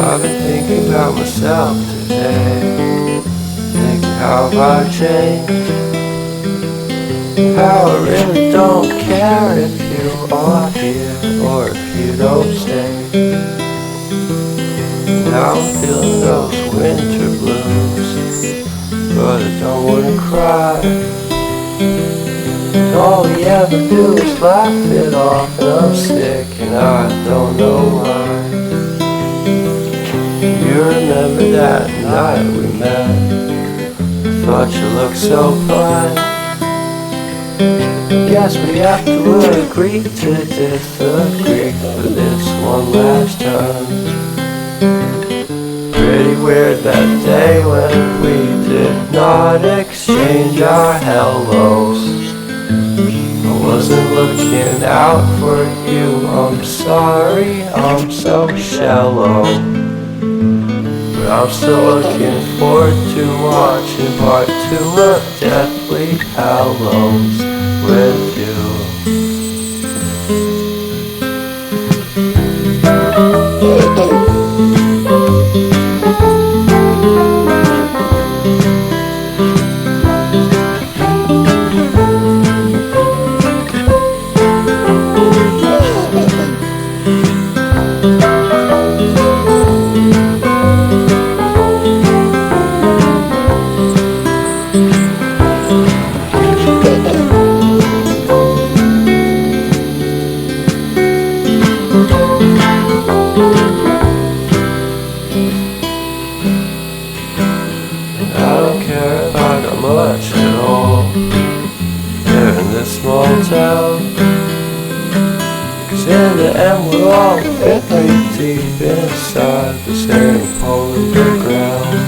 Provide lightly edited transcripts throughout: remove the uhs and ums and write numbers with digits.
I've been thinking about myself today, thinking how have I changed, how I really don't care if you are here or if you don't stay. Now I'm feeling those winter blues, but I don't wanna cry. All we ever do is laugh it off, and I'm sick and I don't know why. You remember that night we met? I thought you looked so fine. Guess we have to agree to disagree for this one last time. Pretty weird that day when we did not exchange our hellos. I wasn't looking out for you, I'm sorry, I'm so shallow. But I'm still looking forward to watching part 2 of Deathly Hallows with you. I don't care if I got much at all here in this small town, 'cause in the end we're all very deep inside the same hole in the ground.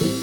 Thank you.